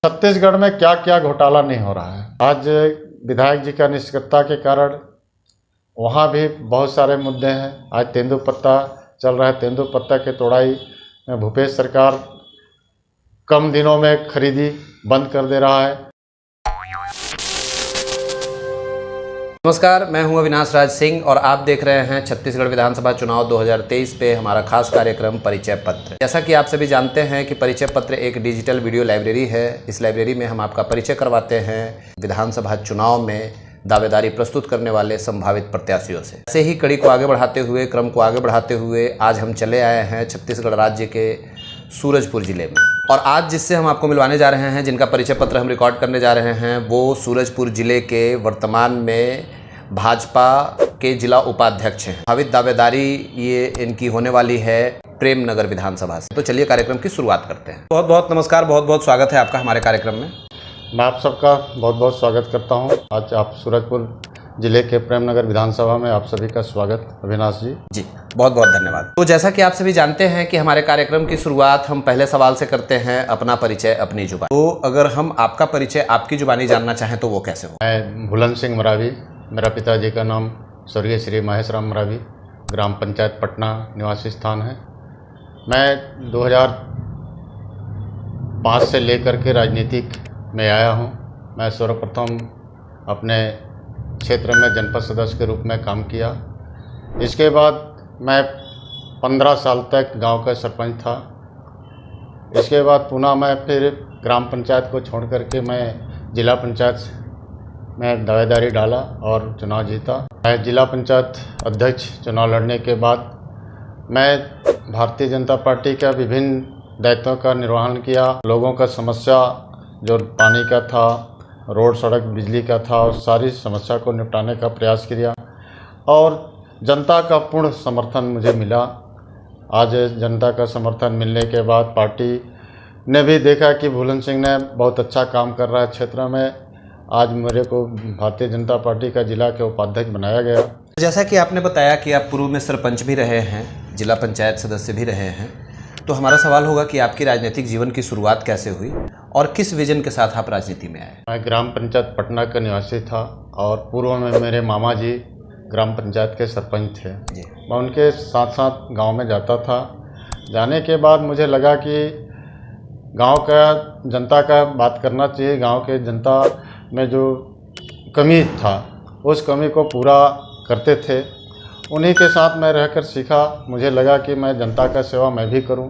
छत्तीसगढ़ में क्या क्या घोटाला नहीं हो रहा है। आज विधायक जी का निष्क्रियता के कारण वहाँ भी बहुत सारे मुद्दे हैं। आज तेंदुपत्ता चल रहा है, तेंदुपत्ता की तोड़ाई में भूपेश सरकार कम दिनों में खरीदी बंद कर दे रहा है। नमस्कार, मैं हूं अविनाश राज सिंह और आप देख रहे हैं छत्तीसगढ़ विधानसभा चुनाव 2023 पे हमारा खास कार्यक्रम परिचय पत्र। जैसा कि आप सभी जानते हैं कि परिचय पत्र एक डिजिटल वीडियो लाइब्रेरी है। इस लाइब्रेरी में हम आपका परिचय करवाते हैं विधानसभा चुनाव में दावेदारी प्रस्तुत करने वाले संभावित प्रत्याशियों से। ऐसे ही कड़ी को आगे बढ़ाते हुए, क्रम को आगे बढ़ाते हुए आज हम चले आए हैं छत्तीसगढ़ राज्य के सूरजपुर जिले में। और आज जिससे हम आपको मिलवाने जा रहे हैं, जिनका परिचय पत्र हम रिकॉर्ड करने जा रहे हैं, वो सूरजपुर जिले के वर्तमान में भाजपा के जिला उपाध्यक्ष हैं। संभावित दावेदारी ये इनकी होने वाली है प्रेमनगर विधानसभा से। तो चलिए कार्यक्रम की शुरुआत करते हैं। बहुत बहुत नमस्कार, बहुत बहुत स्वागत है आपका हमारे कार्यक्रम में। मैं आप सबका बहुत बहुत स्वागत करता हूं। आज आप सूरजपुर जिले के प्रेमनगर विधानसभा में आप सभी का स्वागत अविनाश जी। जी बहुत बहुत धन्यवाद। तो जैसा कि आप सभी जानते हैं कि हमारे कार्यक्रम की शुरुआत हम पहले सवाल से करते हैं, अपना परिचय अपनी जुबान। तो अगर हम आपका परिचय आपकी जुबानी जानना चाहें तो वो कैसे हो? मैं भुलन सिंह मरावी, मेरा पिताजी का नाम स्वर्गीय श्री महेश राम मरावी, ग्राम पंचायत पटना निवासी स्थान है। मैं 2005 से लेकर के राजनीतिक में आया हूं। मैं सर्वप्रथम अपने क्षेत्र में जनपद सदस्य के रूप में काम किया। इसके बाद मैं 15 साल तक गांव का सरपंच था। इसके बाद पुनः मैं फिर ग्राम पंचायत को छोड़ करके मैं जिला पंचायत में दावेदारी डाला और चुनाव जीता। मैं जिला पंचायत अध्यक्ष चुनाव लड़ने के बाद मैं भारतीय जनता पार्टी का विभिन्न दायित्वों का निर्वहन किया। लोगों का समस्या जो पानी का था, रोड सड़क बिजली का था, और सारी समस्या को निपटाने का प्रयास किया और जनता का पूर्ण समर्थन मुझे मिला। आज जनता का समर्थन मिलने के बाद पार्टी ने भी देखा कि भुलन सिंह ने बहुत अच्छा काम कर रहा है क्षेत्र में। आज मेरे को भारतीय जनता पार्टी का जिला के उपाध्यक्ष बनाया गया। जैसा कि आपने बताया कि आप पूर्व में सरपंच भी रहे हैं, जिला पंचायत सदस्य भी रहे हैं, तो हमारा सवाल होगा कि आपकी राजनीतिक जीवन की शुरुआत कैसे हुई और किस विजन के साथ आप राजनीति में आए? मैं ग्राम पंचायत पटना का निवासी था और पूर्व में मेरे मामा जी ग्राम पंचायत के सरपंच थे। मैं उनके साथ साथ गांव में जाता था। जाने के बाद मुझे लगा कि गांव का जनता का बात करना चाहिए। गांव के जनता में जो कमी था उस कमी को पूरा करते थे। उन्हीं के साथ मैं रहकर सीखा। मुझे लगा कि मैं जनता का सेवा मैं भी करूं,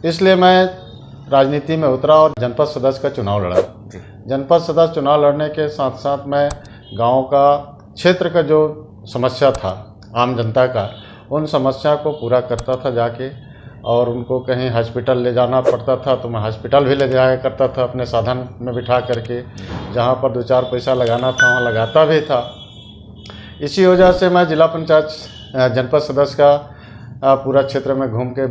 इसलिए मैं राजनीति में उतरा और जनपद सदस्य का चुनाव लड़ा। जनपद सदस्य चुनाव लड़ने के साथ साथ मैं गांव का क्षेत्र का जो समस्या था आम जनता का, उन समस्या को पूरा करता था जाके। और उनको कहीं हॉस्पिटल ले जाना पड़ता था तो मैं हॉस्पिटल भी ले जाया करता था अपने साधन में बिठा करके। जहाँ पर 2-4 पैसा लगाना था वहाँ लगाता भी था। इसी वजह से मैं जिला पंचायत जनपद सदस्य का पूरा क्षेत्र में घूम के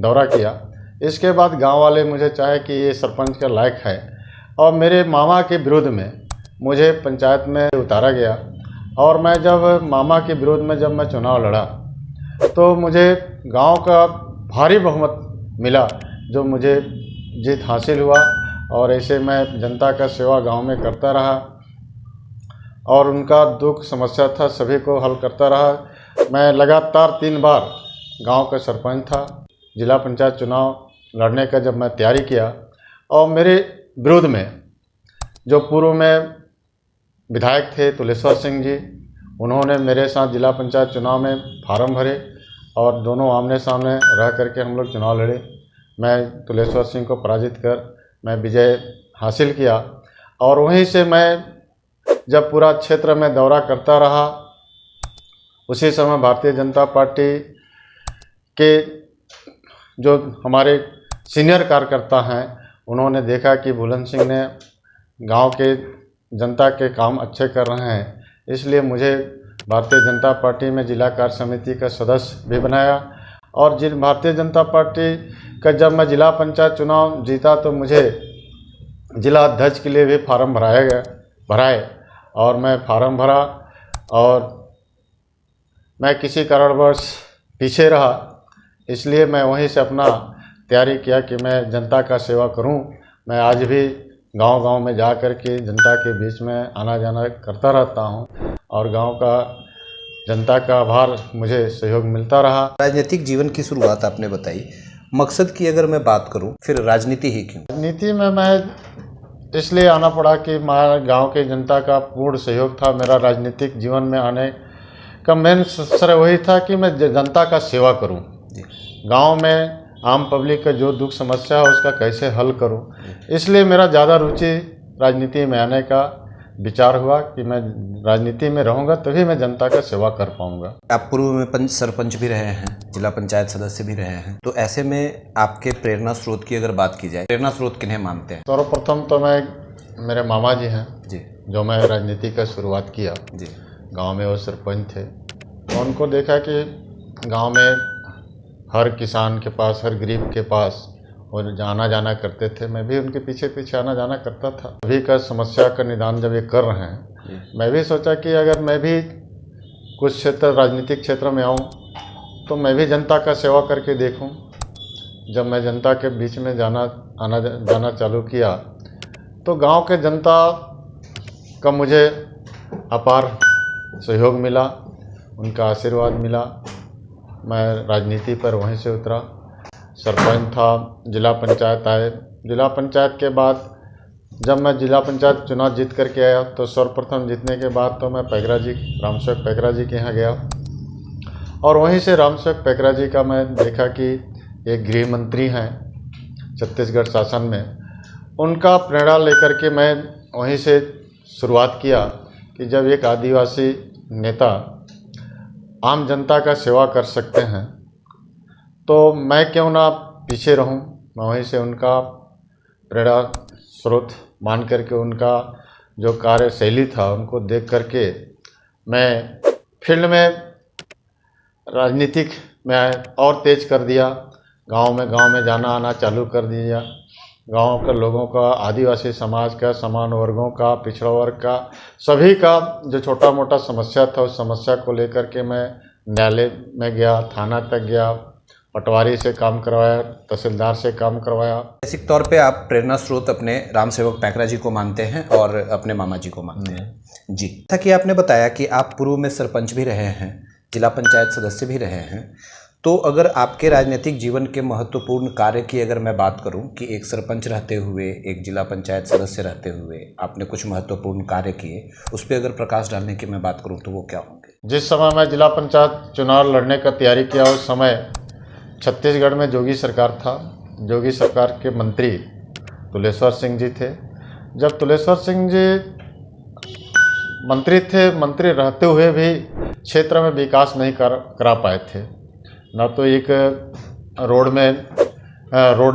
दौरा किया। इसके बाद गांव वाले मुझे चाहे कि ये सरपंच का लायक है, और मेरे मामा के विरोध में मुझे पंचायत में उतारा गया। और मैं जब मामा के विरोध में जब मैं चुनाव लड़ा तो मुझे गांव का भारी बहुमत मिला, जो मुझे जीत हासिल हुआ। और ऐसे मैं जनता का सेवा गांव में करता रहा और उनका दुख समस्या था सभी को हल करता रहा। मैं लगातार 3 बार गांव का सरपंच था। जिला पंचायत चुनाव लड़ने का जब मैं तैयारी किया और मेरे विरोध में जो पूर्व में विधायक थे तुलेश्वर सिंह जी, उन्होंने मेरे साथ जिला पंचायत चुनाव में फार्म भरे और दोनों आमने सामने रह करके हम लोग चुनाव लड़े। मैं तुलेश्वर सिंह को पराजित कर मैं विजय हासिल किया। और वहीं से मैं जब पूरा क्षेत्र में दौरा करता रहा, उसी समय भारतीय जनता पार्टी के जो हमारे सीनियर कार्यकर्ता हैं उन्होंने देखा कि भुलन सिंह ने गांव के जनता के काम अच्छे कर रहे हैं, इसलिए मुझे भारतीय जनता पार्टी में जिला कार्य समिति का सदस्य भी बनाया। और भारतीय जनता पार्टी का जब मैं जिला पंचायत चुनाव जीता तो मुझे जिला अध्यक्ष के लिए भी फार्म भराए और मैं फार्म भरा। और मैं किसी कारणवश पीछे रहा, इसलिए मैं वहीं से अपना तैयारी किया कि मैं जनता का सेवा करूं। मैं आज भी गांव-गांव में जा कर के जनता के बीच में आना जाना करता रहता हूं और गांव का जनता का आभार मुझे सहयोग मिलता रहा। राजनीतिक जीवन की शुरुआत आपने बताई, मकसद की अगर मैं बात करूं, फिर राजनीति ही क्यों? राजनीति में मैं इसलिए आना पड़ा कि हमारे गांव के जनता का पूर्ण सहयोग था। मेरा राजनीतिक जीवन में आने का मेन श्रेय वही था कि मैं जनता का सेवा करूं, गांव में आम पब्लिक का जो दुख समस्या है उसका कैसे हल करूं। इसलिए मेरा ज़्यादा रुचि राजनीति में आने का विचार हुआ कि मैं राजनीति में रहूंगा तभी मैं जनता का सेवा कर पाऊंगा। आप पूर्व में सरपंच भी रहे हैं, जिला पंचायत सदस्य भी रहे हैं, तो ऐसे में आपके प्रेरणा स्रोत की अगर बात की जाए, प्रेरणा स्रोत किन्हें मानते हैं? सर्वप्रथम तो मैं मेरे मामा जी हैं जी, जो मैं राजनीति का शुरुआत किया। जी, गांव में वो सरपंच थे, तो उनको देखा कि गांव में हर किसान के पास, हर गरीब के पास और आना जाना करते थे। मैं भी उनके पीछे पीछे आना जाना करता था। अभी का समस्या का निदान जब ये कर रहे हैं, मैं भी सोचा कि अगर मैं भी कुछ क्षेत्र राजनीतिक क्षेत्र में आऊँ तो मैं भी जनता का सेवा करके देखूँ। जब मैं जनता के बीच में आना जाना चालू किया तो गांव के जनता का मुझे अपार सहयोग मिला, उनका आशीर्वाद मिला। मैं राजनीति पर वहीं से उतरा, सरपंच था, जिला पंचायत आए। जिला पंचायत के बाद जब मैं जिला पंचायत चुनाव जीत करके आया तो सर्वप्रथम जीतने के बाद तो मैं पैकरा जी, रामसेवक पैकरा जी के यहाँ गया और वहीं से रामसेवक पैकरा जी का मैं देखा कि एक गृह मंत्री हैं छत्तीसगढ़ शासन में, उनका प्रेरणा लेकर के मैं वहीं से शुरुआत किया कि जब एक आदिवासी नेता आम जनता का सेवा कर सकते हैं तो मैं क्यों ना पीछे रहूं। मैं वहीं से उनका प्रेरणा स्रोत मान करके उनका जो कार्यशैली था उनको देख करके मैं फील्ड में राजनीतिक में और तेज कर दिया। गांव में जाना आना चालू कर दिया। गांव के लोगों का, आदिवासी समाज का, समान वर्गों का, पिछड़ा वर्ग का, सभी का जो छोटा मोटा समस्या था उस समस्या को लेकर के मैं न्यायालय में गया, थाना तक गया, पटवारी से काम करवाया, तहसीलदार से काम करवाया। बेसिक तौर पे आप प्रेरणा स्रोत अपने रामसेवक पैकरा जी को मानते हैं और अपने मामा जी को मानते हैं। जी, था कि आपने बताया कि आप पूर्व में सरपंच भी रहे हैं, जिला पंचायत सदस्य भी रहे हैं, तो अगर आपके राजनीतिक जीवन के महत्वपूर्ण कार्य की अगर मैं बात करूं कि एक सरपंच रहते हुए, एक जिला पंचायत सदस्य रहते हुए आपने कुछ महत्वपूर्ण कार्य किए, उस पर अगर प्रकाश डालने की मैं बात करूं तो वो क्या होंगे? जिस समय मैं जिला पंचायत चुनाव लड़ने का तैयारी किया उस समय छत्तीसगढ़ में जोगी सरकार था। जोगी सरकार के मंत्री तुलेश्वर सिंह जी थे। जब तुलेश्वर सिंह जी मंत्री थे, मंत्री रहते हुए भी क्षेत्र में विकास नहीं करा पाए थे। ना तो एक रोड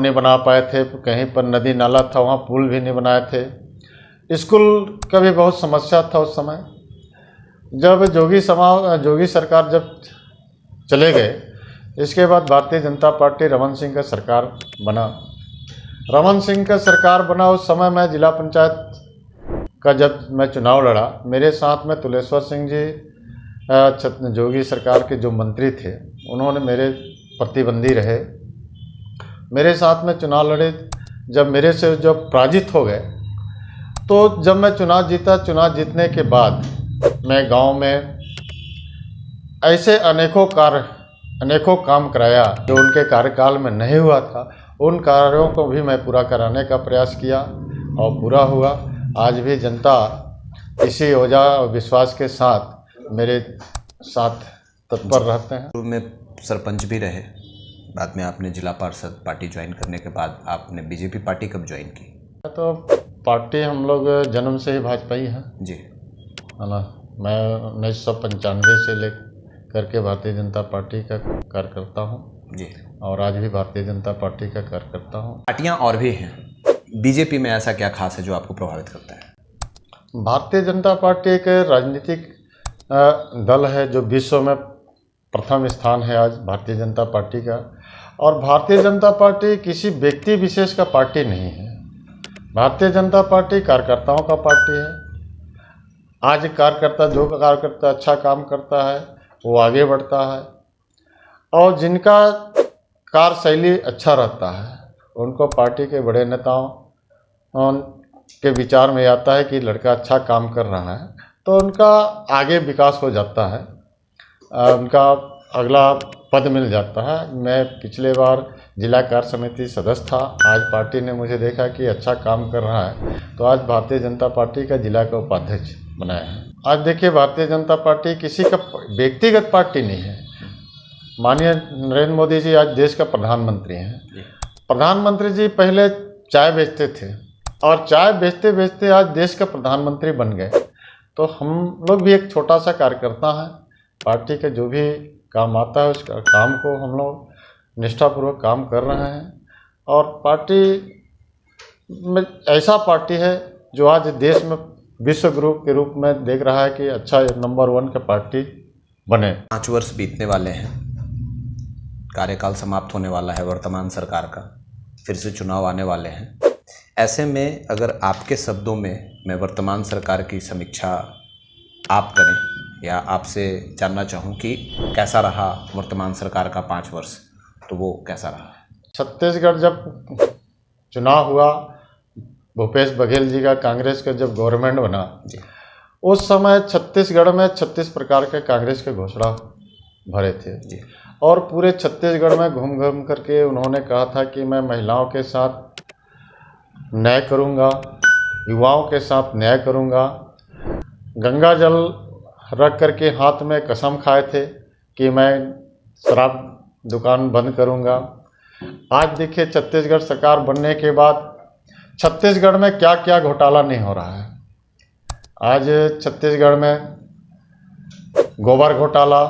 नहीं बना पाए थे, कहीं पर नदी नाला था वहाँ पुल भी नहीं बनाए थे। स्कूल का भी बहुत समस्या था उस समय। जब जोगी सरकार जब चले गए, इसके बाद भारतीय जनता पार्टी रमन सिंह का सरकार बना। रमन सिंह का सरकार बना उस समय मैं जिला पंचायत का जब मैं चुनाव लड़ा, मेरे साथ में तुलेश्वर सिंह जी जोगी सरकार के जो मंत्री थे उन्होंने मेरे प्रतिद्वंदी रहे, मेरे साथ में चुनाव लड़े। जब मेरे से जब पराजित हो गए तो जब मैं चुनाव जीता, चुनाव जीतने के बाद मैं गांव में ऐसे अनेकों काम कराया जो उनके कार्यकाल में नहीं हुआ था। उन कार्यों को भी मैं पूरा कराने का प्रयास किया और पूरा हुआ। आज भी जनता इसी वजह और विश्वास के साथ मेरे साथ तत्पर रहते हैं। पूर्व में सरपंच भी रहे, बाद में आपने जिला पार्षद पार्टी ज्वाइन करने के बाद आपने बीजेपी पार्टी कब ज्वाइन की? तो पार्टी हम लोग जन्म से ही भाजपा ही हैं जी, है ना। मैं 1995 से लेकर के भारतीय जनता पार्टी का कार्य करता हूँ जी, और आज भी भारतीय जनता पार्टी का कार्य करता हूँ। पार्टियां और भी हैं, बीजेपी में ऐसा क्या खास है जो आपको प्रभावित करता है? भारतीय जनता पार्टी एक राजनीतिक दल है जो विश्व में प्रथम स्थान है आज भारतीय जनता पार्टी का। और भारतीय जनता पार्टी किसी व्यक्ति विशेष का पार्टी नहीं है। भारतीय जनता पार्टी कार्यकर्ताओं का पार्टी है। आज जो कार्यकर्ता अच्छा काम करता है वो आगे बढ़ता है और जिनका कार्यशैली अच्छा रहता है उनको पार्टी के बड़े नेताओं के विचार में आता है कि लड़का अच्छा काम कर रहा है तो उनका आगे विकास हो जाता है, उनका अगला पद मिल जाता है। मैं पिछले बार जिला कार्य समिति सदस्य था, आज पार्टी ने मुझे देखा कि अच्छा काम कर रहा है तो आज भारतीय जनता पार्टी का जिला का उपाध्यक्ष बनाया है। आज देखिए, भारतीय जनता पार्टी किसी का व्यक्तिगत पार्टी नहीं है। माननीय नरेंद्र मोदी जी आज देश का प्रधानमंत्री हैं। प्रधानमंत्री जी पहले चाय बेचते थे और चाय बेचते बेचते आज देश का प्रधानमंत्री बन गए। तो हम लोग भी एक छोटा सा कार्यकर्ता हैं, पार्टी के जो भी काम आता है उसका काम को हम लोग निष्ठापूर्वक काम कर रहे हैं। और पार्टी में ऐसा पार्टी है जो आज देश में विश्व गुरु के रूप में देख रहा है कि अच्छा नंबर 1 का पार्टी बने। 5 वर्ष बीतने वाले हैं, कार्यकाल समाप्त होने वाला है वर्तमान सरकार का, फिर से चुनाव आने वाले हैं। ऐसे में अगर आपके शब्दों में मैं वर्तमान सरकार की समीक्षा आप करें या आपसे जानना चाहूँ कि कैसा रहा वर्तमान सरकार का 5 वर्ष, तो वो कैसा रहा है? छत्तीसगढ़ जब चुनाव हुआ, भूपेश बघेल जी का कांग्रेस का जब गवर्नमेंट बना जी, उस समय छत्तीसगढ़ में 36 प्रकार के कांग्रेस के घोषणा भरे थे जी। और पूरे छत्तीसगढ़ में घूम घूम करके उन्होंने कहा था कि मैं महिलाओं के साथ न्याय करूंगा, युवाओं के साथ न्याय करूंगा। गंगा जल रख करके हाथ में कसम खाए थे कि मैं शराब दुकान बंद करूंगा। आज देखिए, छत्तीसगढ़ सरकार बनने के बाद छत्तीसगढ़ में क्या क्या घोटाला नहीं हो रहा है। आज छत्तीसगढ़ में गोबर घोटाला,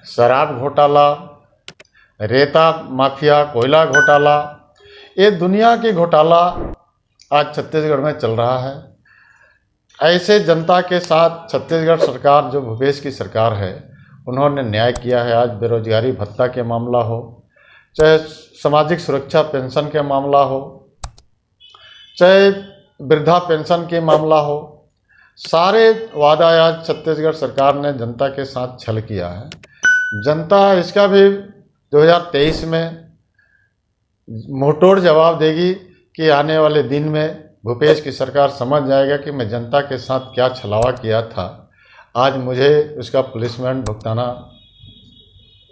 शराब घोटाला, रेता माफिया, कोयला घोटाला, ये दुनिया के घोटाला आज छत्तीसगढ़ में चल रहा है। ऐसे जनता के साथ छत्तीसगढ़ सरकार जो भूपेश की सरकार है उन्होंने न्याय किया है। आज बेरोजगारी भत्ता के मामला हो, चाहे सामाजिक सुरक्षा पेंशन के मामला हो, चाहे वृद्धा पेंशन के मामला हो, सारे वादा आज छत्तीसगढ़ सरकार ने जनता के साथ छल किया है। जनता इसका भी 2023 में मुंहतोड़ जवाब देगी कि आने वाले दिन में भूपेश की सरकार समझ जाएगा कि मैं जनता के साथ क्या छलावा किया था। आज मुझे उसका पुलिसमेंट भुगताना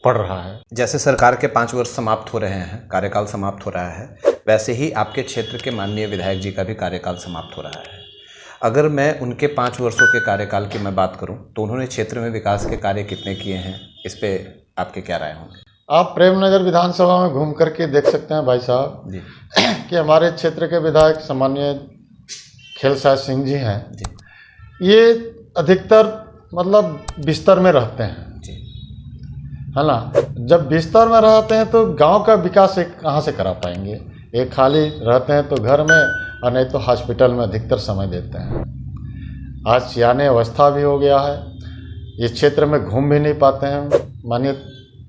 पड़ रहा है। जैसे सरकार के 5 वर्ष समाप्त हो रहे हैं, कार्यकाल समाप्त हो रहा है, वैसे ही आपके क्षेत्र के माननीय विधायक जी का भी कार्यकाल समाप्त हो रहा है। अगर मैं उनके 5 वर्षों के कार्यकाल की मैं बात करूं तो उन्होंने क्षेत्र में विकास के कार्य कितने किए हैं, इस पे आपके क्या राय होंगे? आप प्रेमनगर विधानसभा में घूम करके देख सकते हैं भाई साहब जी कि हमारे क्षेत्र के विधायक सम्मानीय खेलसाज सिंह जी हैं जी। ये अधिकतर मतलब बिस्तर में रहते हैं जी, है ना। जब बिस्तर में रहते हैं तो गांव का विकास कहाँ से करा पाएंगे। एक खाली रहते हैं तो घर में, और नहीं तो हॉस्पिटल में अधिकतर समय देते हैं। आज सियाने अवस्था भी हो गया है, इस क्षेत्र में घूम भी नहीं पाते हैं माननीय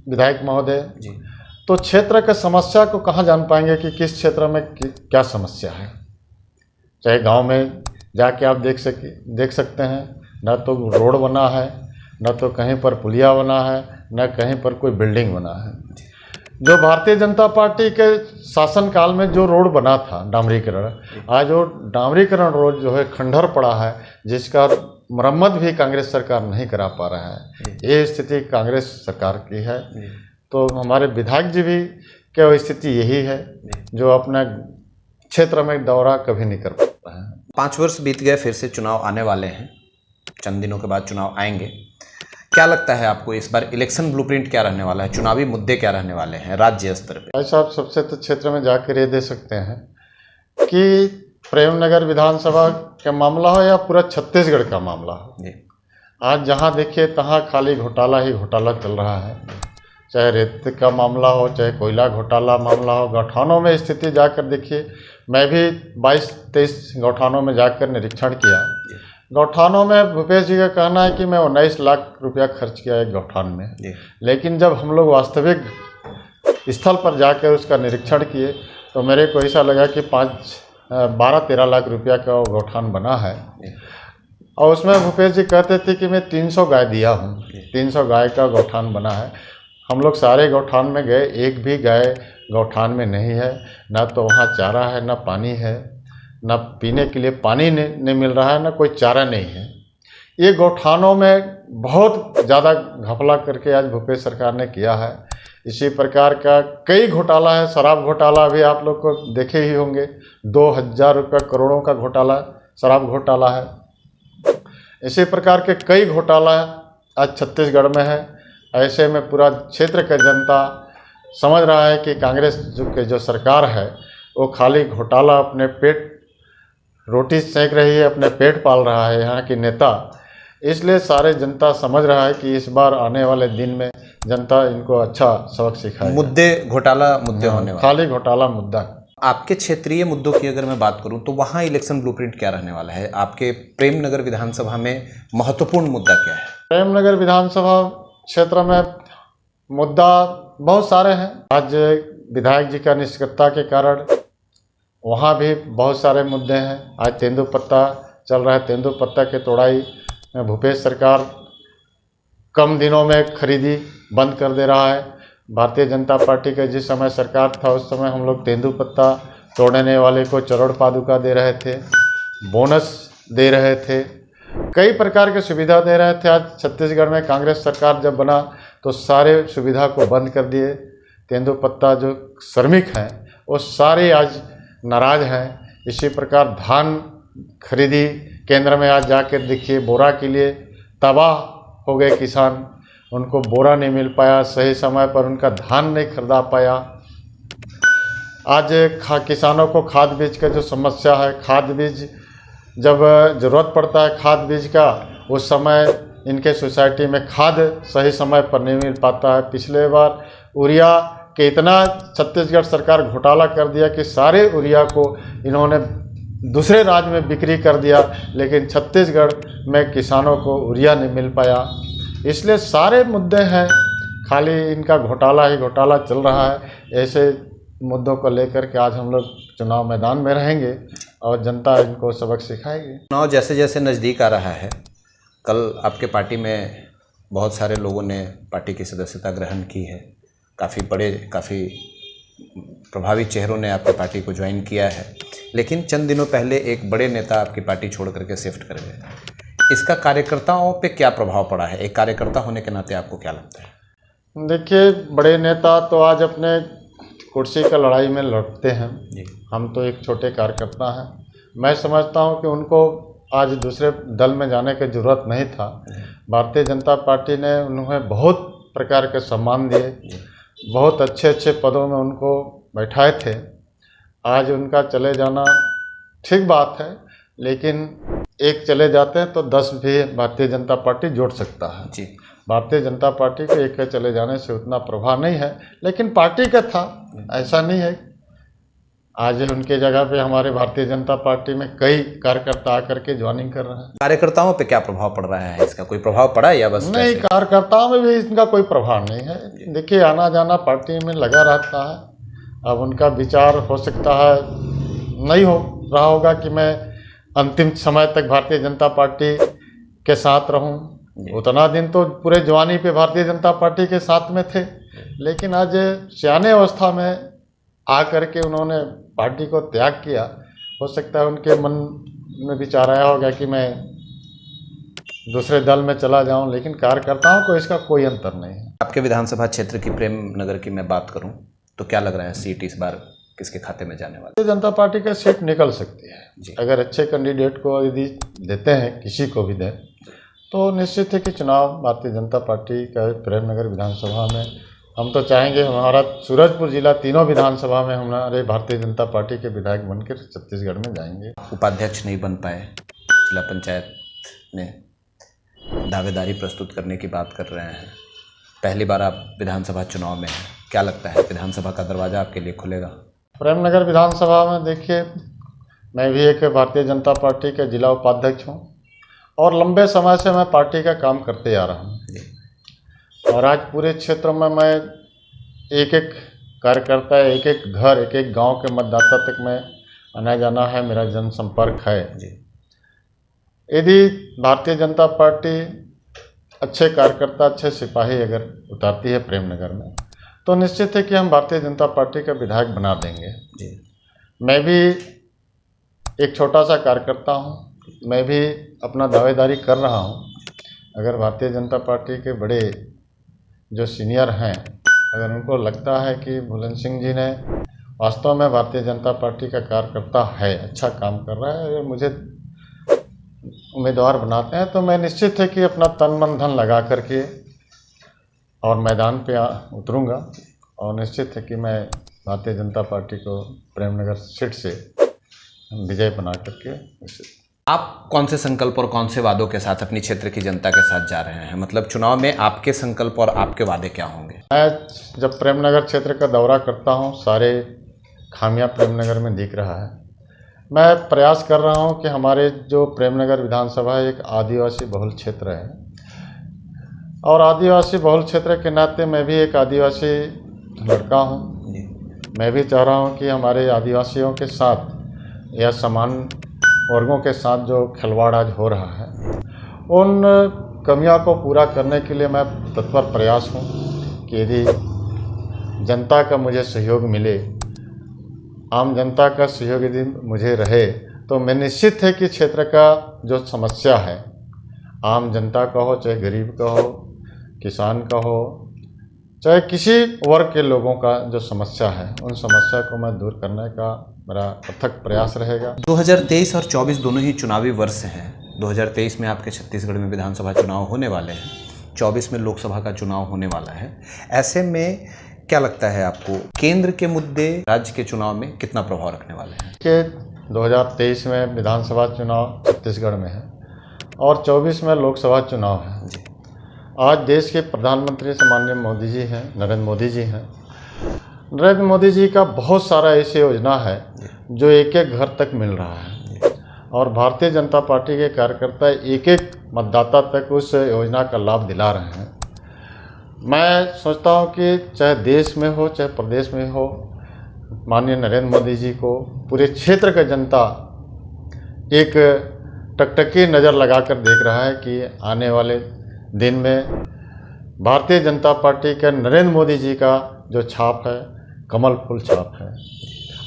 विधायक महोदय जी। तो क्षेत्र के समस्या को कहाँ जान पाएंगे कि किस क्षेत्र में क्या समस्या है। चाहे गांव में जाके आप देख सकते हैं, न तो रोड बना है, न तो कहीं पर पुलिया बना है, न कहीं पर कोई बिल्डिंग बना है। जो भारतीय जनता पार्टी के शासनकाल में जो रोड बना था डामरीकरण, आज वो डामरीकरण रोड जो है खंडहर पड़ा है, जिसका मरम्मत भी कांग्रेस सरकार नहीं करा पा रहा है। ये स्थिति कांग्रेस सरकार की है। तो हमारे विधायक जी भी क्या स्थिति यही है, जो अपना क्षेत्र में दौरा कभी नहीं कर पाता है। 5 वर्ष बीत गए, फिर से चुनाव आने वाले हैं, चंद दिनों के बाद चुनाव आएंगे। क्या लगता है आपको इस बार इलेक्शन ब्लूप्रिंट क्या रहने वाला है, चुनावी मुद्दे क्या रहने वाले हैं राज्य स्तर पे? भाई साहब, सबसे तो क्षेत्र में जाकर ये दे सकते हैं कि प्रेमनगर विधानसभा का मामला हो या पूरा छत्तीसगढ़ का मामला हो जी, आज जहाँ देखिए तहाँ खाली घोटाला ही घोटाला चल रहा है। चाहे रेत का मामला हो, चाहे कोयला घोटाला मामला हो, गौठानों में स्थिति जाकर देखिए। मैं भी 22-23 गौठानों में जाकर निरीक्षण किया। गौठानों में भूपेश जी का कहना है कि मैं 19 लाख रुपया खर्च किया एक गौठान में, लेकिन जब हम लोग वास्तविक स्थल पर जाकर उसका निरीक्षण किए तो मेरे को ऐसा लगा कि 12-13 लाख रुपया का गौठान बना है। और उसमें भूपेश जी कहते थे कि मैं 300 गाय दिया हूँ, 300 गाय का गौठान बना है। हम लोग सारे गौठान में गए, एक भी गाय गौठान में नहीं है, ना तो वहाँ चारा है ना पानी है। न पीने के लिए पानी नहीं मिल रहा है, न कोई चारा नहीं है। ये गौठानों में बहुत ज़्यादा घपला करके आज भूपेश सरकार ने किया है। इसी प्रकार का कई घोटाला है। शराब घोटाला भी आप लोग को देखे ही होंगे, 2000 रुपये करोड़ों का घोटाला शराब घोटाला है। इसी प्रकार के कई घोटाला आज छत्तीसगढ़ में है। ऐसे में पूरा क्षेत्र का जनता समझ रहा है कि कांग्रेस जो सरकार है वो खाली घोटाला, अपने पेट रोटी सेक रही है, अपने पेट पाल रहा है यहाँ की नेता। इसलिए सारे जनता समझ रहा है कि इस बार आने वाले दिन में जनता इनको अच्छा सबक सिखाएगी। मुद्दे घोटाला मुद्दे होने वाले, खाली घोटाला मुद्दा। आपके क्षेत्रीय मुद्दों की अगर मैं बात करूं तो वहां इलेक्शन ब्लूप्रिंट क्या रहने वाला है? आपके प्रेमनगर विधानसभा में महत्वपूर्ण मुद्दा क्या है? प्रेमनगर विधानसभा क्षेत्र में मुद्दा बहुत सारे हैं। आज विधायक जी का निष्क्रियता के कारण वहाँ भी बहुत सारे मुद्दे हैं। आज तेंदुपत्ता चल रहा है, तेंदुपत्ता के तोड़ाई में भूपेश सरकार कम दिनों में खरीदी बंद कर दे रहा है। भारतीय जनता पार्टी का जिस समय सरकार था उस समय हम लोग तेंदुपत्ता तोड़ने वाले को चरण पादुका दे रहे थे, बोनस दे रहे थे, कई प्रकार की सुविधा दे रहे थे। आज छत्तीसगढ़ में कांग्रेस सरकार जब बना तो सारे सुविधा को बंद कर दिए। तेंदुपत्ता जो श्रमिक हैं वो सारे आज नाराज़ हैं। इसी प्रकार धान खरीदी केंद्र में आज जाकर देखिए, बोरा के लिए तबाह हो गए किसान। उनको बोरा नहीं मिल पाया, सही समय पर उनका धान नहीं खरीदा पाया। आज किसानों को खाद बीज का जो समस्या है, खाद बीज जब ज़रूरत पड़ता है खाद बीज का, उस समय इनके सोसाइटी में खाद सही समय पर नहीं मिल पाता है। पिछले बार यूरिया के इतना छत्तीसगढ़ सरकार घोटाला कर दिया कि सारे यूरिया को इन्होंने दूसरे राज्य में बिक्री कर दिया, लेकिन छत्तीसगढ़ में किसानों को यूरिया नहीं मिल पाया। इसलिए सारे मुद्दे हैं, खाली इनका घोटाला ही घोटाला चल रहा है। ऐसे मुद्दों को लेकर के आज हम लोग चुनाव मैदान में रहेंगे और जनता इनको सबक सिखाएगी। चुनाव जैसे जैसे नज़दीक आ रहा है, कल आपके पार्टी में बहुत सारे लोगों ने पार्टी की सदस्यता ग्रहण की है। काफ़ी बड़े, काफ़ी प्रभावी चेहरों ने आपकी पार्टी को ज्वाइन किया है, लेकिन चंद दिनों पहले एक बड़े नेता आपकी पार्टी छोड़ करके शिफ्ट कर गए। इसका कार्यकर्ताओं पे क्या प्रभाव पड़ा है? एक कार्यकर्ता होने के नाते आपको क्या लगता है? देखिए, बड़े नेता तो आज अपने कुर्सी का लड़ाई में लड़ते हैं जी। हम तो एक छोटे कार्यकर्ता हैं। मैं समझता हूं कि उनको आज दूसरे दल में जाने की ज़रूरत नहीं था। भारतीय जनता पार्टी ने उन्हें बहुत प्रकार के सम्मान दिए, बहुत अच्छे अच्छे पदों में उनको बैठाए थे। आज उनका चले जाना ठीक बात है, लेकिन एक चले जाते हैं तो 10 भी भारतीय जनता पार्टी जोड़ सकता है जी। भारतीय जनता पार्टी के एक के चले जाने से उतना प्रभाव नहीं है, लेकिन पार्टी का था, ऐसा नहीं है। आज उनके जगह पे हमारे भारतीय जनता पार्टी में कई कार्यकर्ता आकर के ज्वाइनिंग कर रहे हैं। कार्यकर्ताओं पे क्या प्रभाव पड़ रहा है? इसका कोई प्रभाव पड़ा या बस नहीं, कार्यकर्ताओं में भी इसका कोई प्रभाव नहीं है। देखिए, आना जाना पार्टी में लगा रहता है। अब उनका विचार हो सकता है नहीं हो रहा होगा कि मैं अंतिम समय तक भारतीय जनता पार्टी के साथ रहूं। उतना दिन तो पूरे जवानी पे भारतीय जनता पार्टी के साथ में थे, लेकिन आज सियाने अवस्था में आकर के उन्होंने पार्टी को त्याग किया। हो सकता है उनके मन में विचार आया होगा कि मैं दूसरे दल में चला जाऊं, लेकिन कार्यकर्ताओं को इसका कोई अंतर नहीं है। आपके विधानसभा क्षेत्र की प्रेम नगर की मैं बात करूं तो क्या लग रहा है, सीट इस बार किसके खाते में जाने वाली? भारतीय जनता पार्टी का सीट निकल सकती है जी। अगर अच्छे कैंडिडेट को यदि देते हैं, किसी को भी दें, तो निश्चित है कि चुनाव भारतीय जनता पार्टी का प्रेमनगर विधानसभा में हम तो चाहेंगे हमारा सूरजपुर जिला तीनों विधानसभा में हमारे भारतीय जनता पार्टी के विधायक बनकर छत्तीसगढ़ में जाएंगे। उपाध्यक्ष नहीं बन पाए, जिला पंचायत ने दावेदारी प्रस्तुत करने की बात कर रहे हैं। पहली बार आप विधानसभा चुनाव में हैं, क्या लगता है विधानसभा का दरवाज़ा आपके लिए खुलेगा? प्रेमनगर विधानसभा में देखिए, मैं भी एक भारतीय जनता पार्टी के जिला उपाध्यक्ष हूँ और लंबे समय से मैं पार्टी का काम करते आ रहा हूँ। और आज पूरे क्षेत्र में मैं एक एक कार्यकर्ता, एक एक घर, एक एक गांव के मतदाता तक में आना जाना है, मेरा जनसंपर्क है जी। यदि भारतीय जनता पार्टी अच्छे कार्यकर्ता, अच्छे सिपाही अगर उतारती है प्रेमनगर में, तो निश्चित है कि हम भारतीय जनता पार्टी का विधायक बना देंगे जी। मैं भी एक छोटा सा कार्यकर्ता हूँ। मैं भी अपना दावेदारी कर रहा हूँ। अगर भारतीय जनता पार्टी के बड़े जो सीनियर हैं, अगर उनको लगता है कि बुलंद सिंह जी ने वास्तव में भारतीय जनता पार्टी का कार्यकर्ता है, अच्छा काम कर रहा है, अगर मुझे उम्मीदवार बनाते हैं तो मैं निश्चित है कि अपना तन मन धन लगा करके और मैदान पे उतरूँगा और निश्चित है कि मैं भारतीय जनता पार्टी को प्रेमनगर सीट से विजय बना करके। आप कौन से संकल्प और कौन से वादों के साथ अपनी क्षेत्र की जनता के साथ जा रहे हैं? मतलब चुनाव में आपके संकल्प और आपके वादे क्या होंगे? मैं जब प्रेमनगर क्षेत्र का दौरा करता हूं, सारे खामियां प्रेमनगर में दिख रहा है। मैं प्रयास कर रहा हूं कि हमारे जो प्रेमनगर विधानसभा एक आदिवासी बहुल क्षेत्र है और आदिवासी बहुल क्षेत्र के नाते मैं भी एक आदिवासी लड़का हूं। मैं भी चाह रहा हूं कि हमारे आदिवासियों के साथ या समान वर्गों के साथ जो खिलवाड़ आज हो रहा है, उन कमियों को पूरा करने के लिए मैं तत्पर प्रयास हूं कि यदि जनता का मुझे सहयोग मिले, आम जनता का सहयोग यदि मुझे रहे, तो मैं निश्चित है कि क्षेत्र का जो समस्या है, आम जनता का हो, चाहे गरीब का हो, किसान का हो, चाहे किसी वर्ग के लोगों का जो समस्या है, उन समस्या को मैं दूर करने का मेरा अथक प्रयास रहेगा। 2023 और 24 दोनों ही चुनावी वर्ष हैं। 2023 में आपके छत्तीसगढ़ में विधानसभा चुनाव होने वाले हैं, 24 में लोकसभा का चुनाव होने वाला है। ऐसे में क्या लगता है आपको, केंद्र के मुद्दे राज्य के चुनाव में कितना प्रभाव रखने वाले हैं? कि 2023 में विधानसभा चुनाव छत्तीसगढ़ में है और 24 में लोकसभा चुनाव है। आज देश के प्रधानमंत्री माननीय मोदी जी हैं, नरेंद्र मोदी जी हैं। नरेंद्र मोदी जी का बहुत सारा ऐसी योजना है जो एक एक घर तक मिल रहा है और भारतीय जनता पार्टी के कार्यकर्ता एक एक मतदाता तक उस योजना का लाभ दिला रहे हैं। मैं सोचता हूं कि चाहे देश में हो चाहे प्रदेश में हो, माननीय नरेंद्र मोदी जी को पूरे क्षेत्र का जनता एक टकटकी नज़र लगाकर देख रहा है कि आने वाले दिन में भारतीय जनता पार्टी के नरेंद्र मोदी जी का जो छाप है, कमल फूल छाप है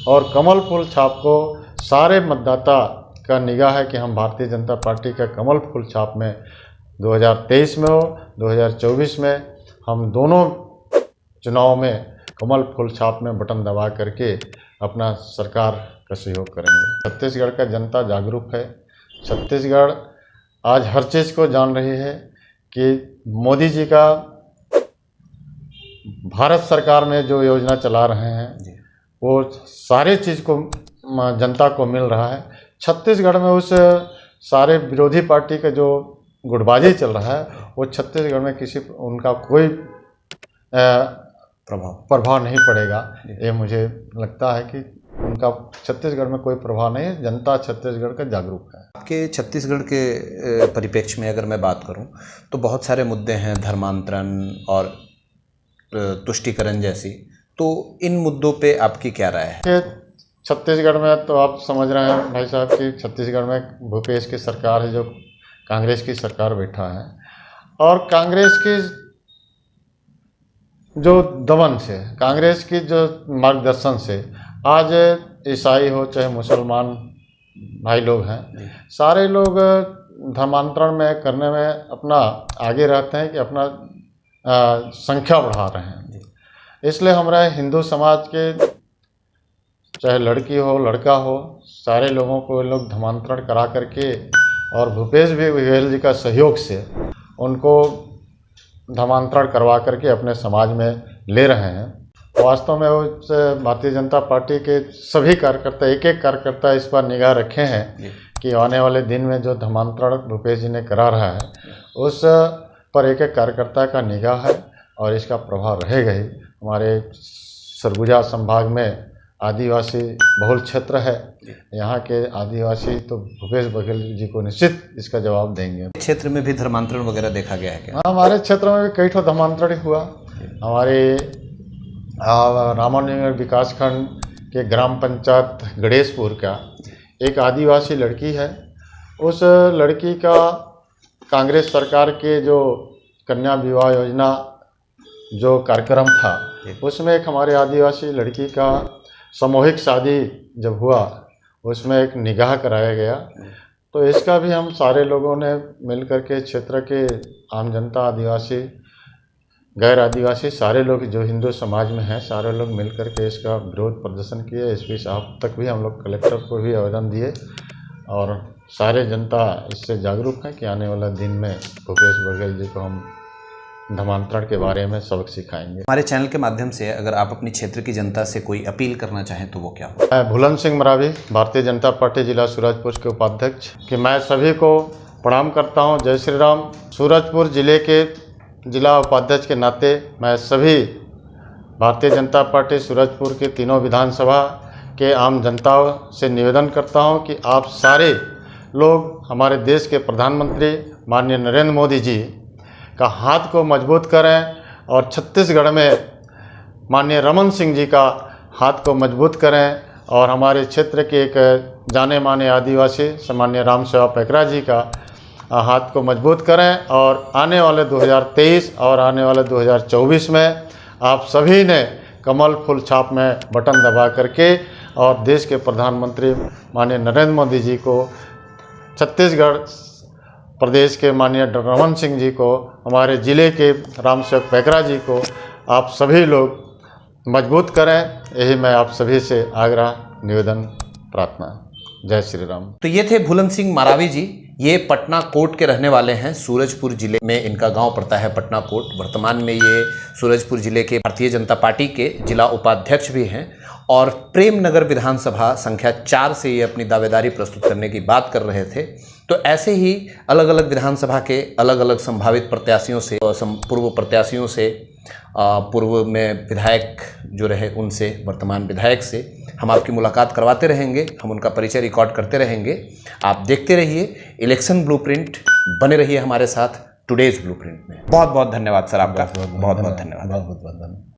और कमल फूल छाप को सारे मतदाता का निगाह है कि हम भारतीय जनता पार्टी का कमल फूल छाप में 2023 में हो, 2024 में हम दोनों चुनाव में कमल फूल छाप में बटन दबा करके अपना सरकार का सहयोग करेंगे। छत्तीसगढ़ का जनता जागरूक है। छत्तीसगढ़ आज हर चीज़ को जान रही है कि मोदी जी का भारत सरकार में जो योजना चला रहे हैं वो सारे चीज़ को जनता को मिल रहा है। छत्तीसगढ़ में उस सारे विरोधी पार्टी का जो गुटबाजी चल रहा है वो छत्तीसगढ़ में किसी उनका कोई प्रभाव नहीं पड़ेगा। ये मुझे लगता है कि उनका छत्तीसगढ़ में कोई प्रभाव नहीं है। जनता छत्तीसगढ़ का जागरूक है। आपके छत्तीसगढ़ के परिप्रेक्ष्य में अगर मैं बात करूं तो बहुत सारे मुद्दे हैं, धर्मांतरण और तुष्टीकरण जैसी, तो इन मुद्दों पे आपकी क्या राय है? छत्तीसगढ़ में तो आप समझ रहे हैं भाई साहब कि छत्तीसगढ़ में भूपेश की सरकार है, जो कांग्रेस की सरकार बैठा है और कांग्रेस की जो दमन से, कांग्रेस की जो मार्गदर्शन से आज ईसाई हो चाहे मुसलमान भाई लोग हैं, सारे लोग धर्मांतरण में करने में अपना आगे रहते हैं कि अपना संख्या बढ़ा रहे हैं। इसलिए हमारे हिंदू समाज के चाहे लड़की हो लड़का हो, सारे लोगों को लोग धर्मांतरण करा करके और भूपेश भी बघेल जी का सहयोग से उनको धर्मांतरण करवा करके अपने समाज में ले रहे हैं। वास्तव में उस भारतीय जनता पार्टी के सभी कार्यकर्ता, एक एक कार्यकर्ता इस पर निगाह रखे हैं कि आने वाले दिन में जो धर्मांतरण भूपेश जी ने करा रहा है उस पर एक एक कार्यकर्ता का निगाह है और इसका प्रभाव रहेगा ही। हमारे सरगुजा संभाग में आदिवासी बहुल क्षेत्र है, यहाँ के आदिवासी तो भूपेश बघेल जी को निश्चित इसका जवाब देंगे। क्षेत्र में भी धर्मांतरण वगैरह देखा गया है क्या? हमारे क्षेत्र में भी कई ठो धर्मांतरण हुआ। हमारे रामानगर विकासखंड के ग्राम पंचायत गणेशपुर का एक आदिवासी लड़की है। उस लड़की का कांग्रेस सरकार के जो कन्या विवाह योजना जो कार्यक्रम था, उसमें एक हमारे आदिवासी लड़की का सामूहिक शादी जब हुआ, उसमें एक निगाह कराया गया। तो इसका भी हम सारे लोगों ने मिल करके, क्षेत्र के आम जनता, आदिवासी, गैर आदिवासी, सारे लोग जो हिंदू समाज में हैं, सारे लोग मिल करके इसका विरोध प्रदर्शन किए। एसपी साहब तक भी हम लोग, कलेक्टर को भी आवेदन दिए और सारे जनता इससे जागरूक है कि आने वाला दिन में भूपेश बघेल जी को हम धर्मांतरण के बारे में सबक सिखाएंगे। हमारे चैनल के माध्यम से अगर आप अपनी क्षेत्र की जनता से कोई अपील करना चाहें तो वो क्या हो? मैं भुलन सिंह मरावी, भारतीय जनता पार्टी जिला सूरजपुर के उपाध्यक्ष, कि मैं सभी को प्रणाम करता हूं। जय श्री राम। सूरजपुर जिले के जिला उपाध्यक्ष के नाते मैं सभी भारतीय जनता पार्टी सूरजपुर के तीनों विधानसभा के आम जनता से निवेदन करता हूं कि आप सारे लोग हमारे देश के प्रधानमंत्री माननीय नरेंद्र मोदी जी का हाथ को मजबूत करें और छत्तीसगढ़ में माननीय रमन सिंह जी का हाथ को मजबूत करें और हमारे क्षेत्र के एक जाने माने आदिवासी माननीय राम सेवा पैकरा जी का हाथ को मजबूत करें। और आने वाले 2023 और आने वाले 2024 में आप सभी ने कमल फूल छाप में बटन दबा करके और देश के प्रधानमंत्री माननीय नरेंद्र मोदी जी को, छत्तीसगढ़ प्रदेश के माननीय रमन सिंह जी को, हमारे ज़िले के राम सेवक पैकरा जी को आप सभी लोग मजबूत करें। यही मैं आप सभी से आग्रह, निवेदन, प्रार्थना। जय श्री राम। तो ये थे भुलन सिंह मरावी जी। ये पटना कोट के रहने वाले हैं। सूरजपुर जिले में इनका गांव पड़ता है पटना कोट। वर्तमान में ये सूरजपुर जिले के भारतीय जनता पार्टी के जिला उपाध्यक्ष भी हैं और प्रेम नगर विधानसभा संख्या 4 से ये अपनी दावेदारी प्रस्तुत करने की बात कर रहे थे। तो ऐसे ही अलग अलग विधानसभा के अलग अलग संभावित प्रत्याशियों से, पूर्व प्रत्याशियों से, पूर्व में विधायक जो रहे उनसे, वर्तमान विधायक से हम आपकी मुलाकात करवाते रहेंगे। हम उनका परिचय रिकॉर्ड करते रहेंगे। आप देखते रहिए इलेक्शन ब्लूप्रिंट, बने रहिए हमारे साथ टुडेज ब्लूप्रिंट में। बहुत बहुत धन्यवाद सर आपका। बहुत बहुत धन्यवाद।